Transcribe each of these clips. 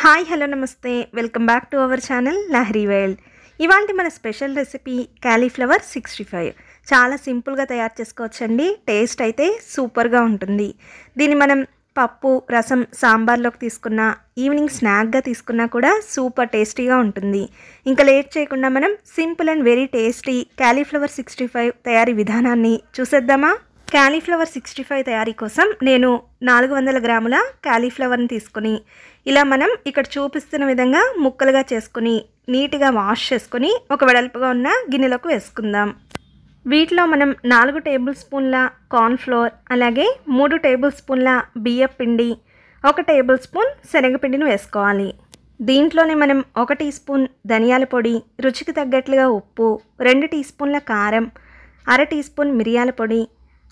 Hi hello నమస్తే welcome back to our channel Lahari world. ఇవాళ మన స్పెషల్ రెసిపీ క్యాలీఫ్లవర్ 65 చాలా సింపుల్గా తయారు చేసుకోవచ్చండి. టేస్ట్ అయితే సూపర్గా ఉంటుంది. దీన్ని మనం పప్పు రసం సాంబార్లోకి తీసుకున్నా, ఈవినింగ్ స్నాక్గా తీసుకున్నా కూడా సూపర్ టేస్టీగా ఉంటుంది. ఇంకా లేట్ చేయకుండా మనం simple and very tasty cauliflower 65 తయారీ విధానాన్ని చూసేద్దామా. క్యాలీఫ్లవర్ 65 తయారీ కోసం నేను 400 గ్రాముల క్యాలీఫ్లవర్ని తీసుకుని ఇలా మనం ఇక్కడ చూపిస్తున్న విధంగా ముక్కలుగా చేసుకుని నీట్గా వాష్ చేసుకుని ఒక వెడల్పుగా ఉన్న గిన్నెలోకి వేసుకుందాం. వీటిలో మనం 4 టేబుల్ స్పూన్ల కార్న్ఫ్లోర్, అలాగే 3 టేబుల్ స్పూన్ల బియ్యం పిండి, 1 టేబుల్ స్పూన్ శనగపిండిని వేసుకోవాలి. దీంట్లోనే మనం 1 టీ స్పూన్ ధనియాల పొడి, రుచికి తగ్గట్లుగా ఉప్పు, 2 టీ స్పూన్ల కారం, 1/2 టీ స్పూన్ మిరియాల పొడి,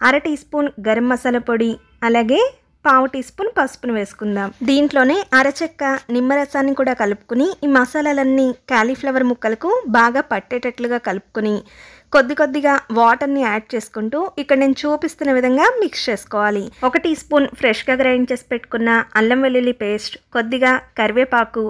1/2 టీ స్పూన్ గరం మసాలా పొడి, అలాగే 1/4 టీ స్పూన్ పసుపును వేసుకుందాం. దీంట్లోనే అరచెక్క నిమ్మరసాన్ని కూడా కలుపుకుని ఈ మసాలాలన్నీ క్యాలీఫ్లవర్ ముక్కలకు బాగా పట్టేటట్లుగా కలుపుకొని కొద్దిగా వాటర్ని యాడ్ చేసుకుంటూ ఇక్కడ నేను చూపిస్తున్న విధంగా మిక్స్ చేసుకోవాలి. 1 టీ స్పూన్ ఫ్రెష్గా గ్రైండ్ చేసి పెట్టుకున్న అల్లం వెల్లుల్లి పేస్ట్, కొద్దిగా కరివేపాకు,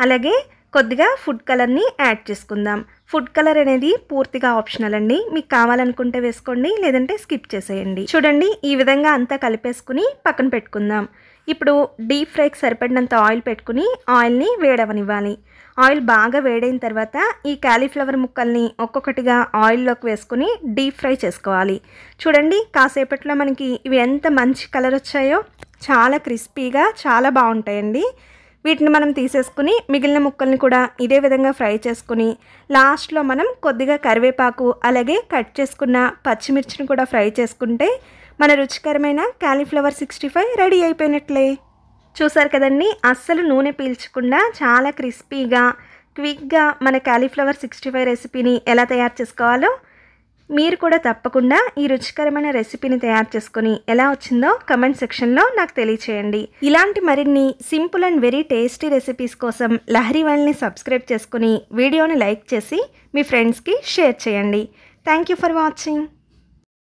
అలాగే కొద్దిగా ఫుడ్ కలర్ని యాడ్ చేసుకుందాం. ఫుడ్ కలర్ అనేది పూర్తిగా ఆప్షనల్ అండి. మీకు కావాలనుకుంటే వేసుకోండి, లేదంటే స్కిప్ చేసేయండి. చూడండి, ఈ విధంగా అంతా కలిపేసుకుని పక్కన పెట్టుకుందాం. ఇప్పుడు డీప్ ఫ్రైకి సరిపడినంత ఆయిల్ పెట్టుకుని ఆయిల్ని వేడవనివ్వాలి. ఆయిల్ బాగా వేడైన తర్వాత ఈ క్యాలీఫ్లవర్ ముక్కల్ని ఒక్కొక్కటిగా ఆయిల్లోకి వేసుకుని డీప్ ఫ్రై చేసుకోవాలి. చూడండి, కాసేపట్లో మనకి ఇవి ఎంత మంచి కలర్ వచ్చాయో, చాలా క్రిస్పీగా చాలా బాగుంటాయండి. వీటిని మనం తీసేసుకుని మిగిలిన ముక్కల్ని కూడా ఇదే విధంగా ఫ్రై చేసుకుని లాస్ట్లో మనం కొద్దిగా కరివేపాకు, అలాగే కట్ చేసుకున్న పచ్చిమిర్చిని కూడా ఫ్రై చేసుకుంటే మన రుచికరమైన క్యాలీఫ్లవర్ 65 రెడీ అయిపోయినట్లే. చూసారు కదండి, అస్సలు నూనె పీల్చకుండా చాలా క్రిస్పీగా క్విక్గా మన క్యాలీఫ్లవర్ 65 రెసిపీని ఎలా తయారు చేసుకోవాలో మీరు కూడా తప్పకుండా ఈ రుచికరమైన రెసిపీని తయారు చేసుకొని ఎలా వచ్చిందో కమెంట్ సెక్షన్లో నాకు తెలియచేయండి. ఇలాంటి మరిన్ని simple and very tasty recipes కోసం లహరి వరల్డ్ని సబ్స్క్రైబ్ చేసుకుని వీడియోని లైక్ చేసి మీ ఫ్రెండ్స్కి షేర్ చేయండి. Thank you for watching.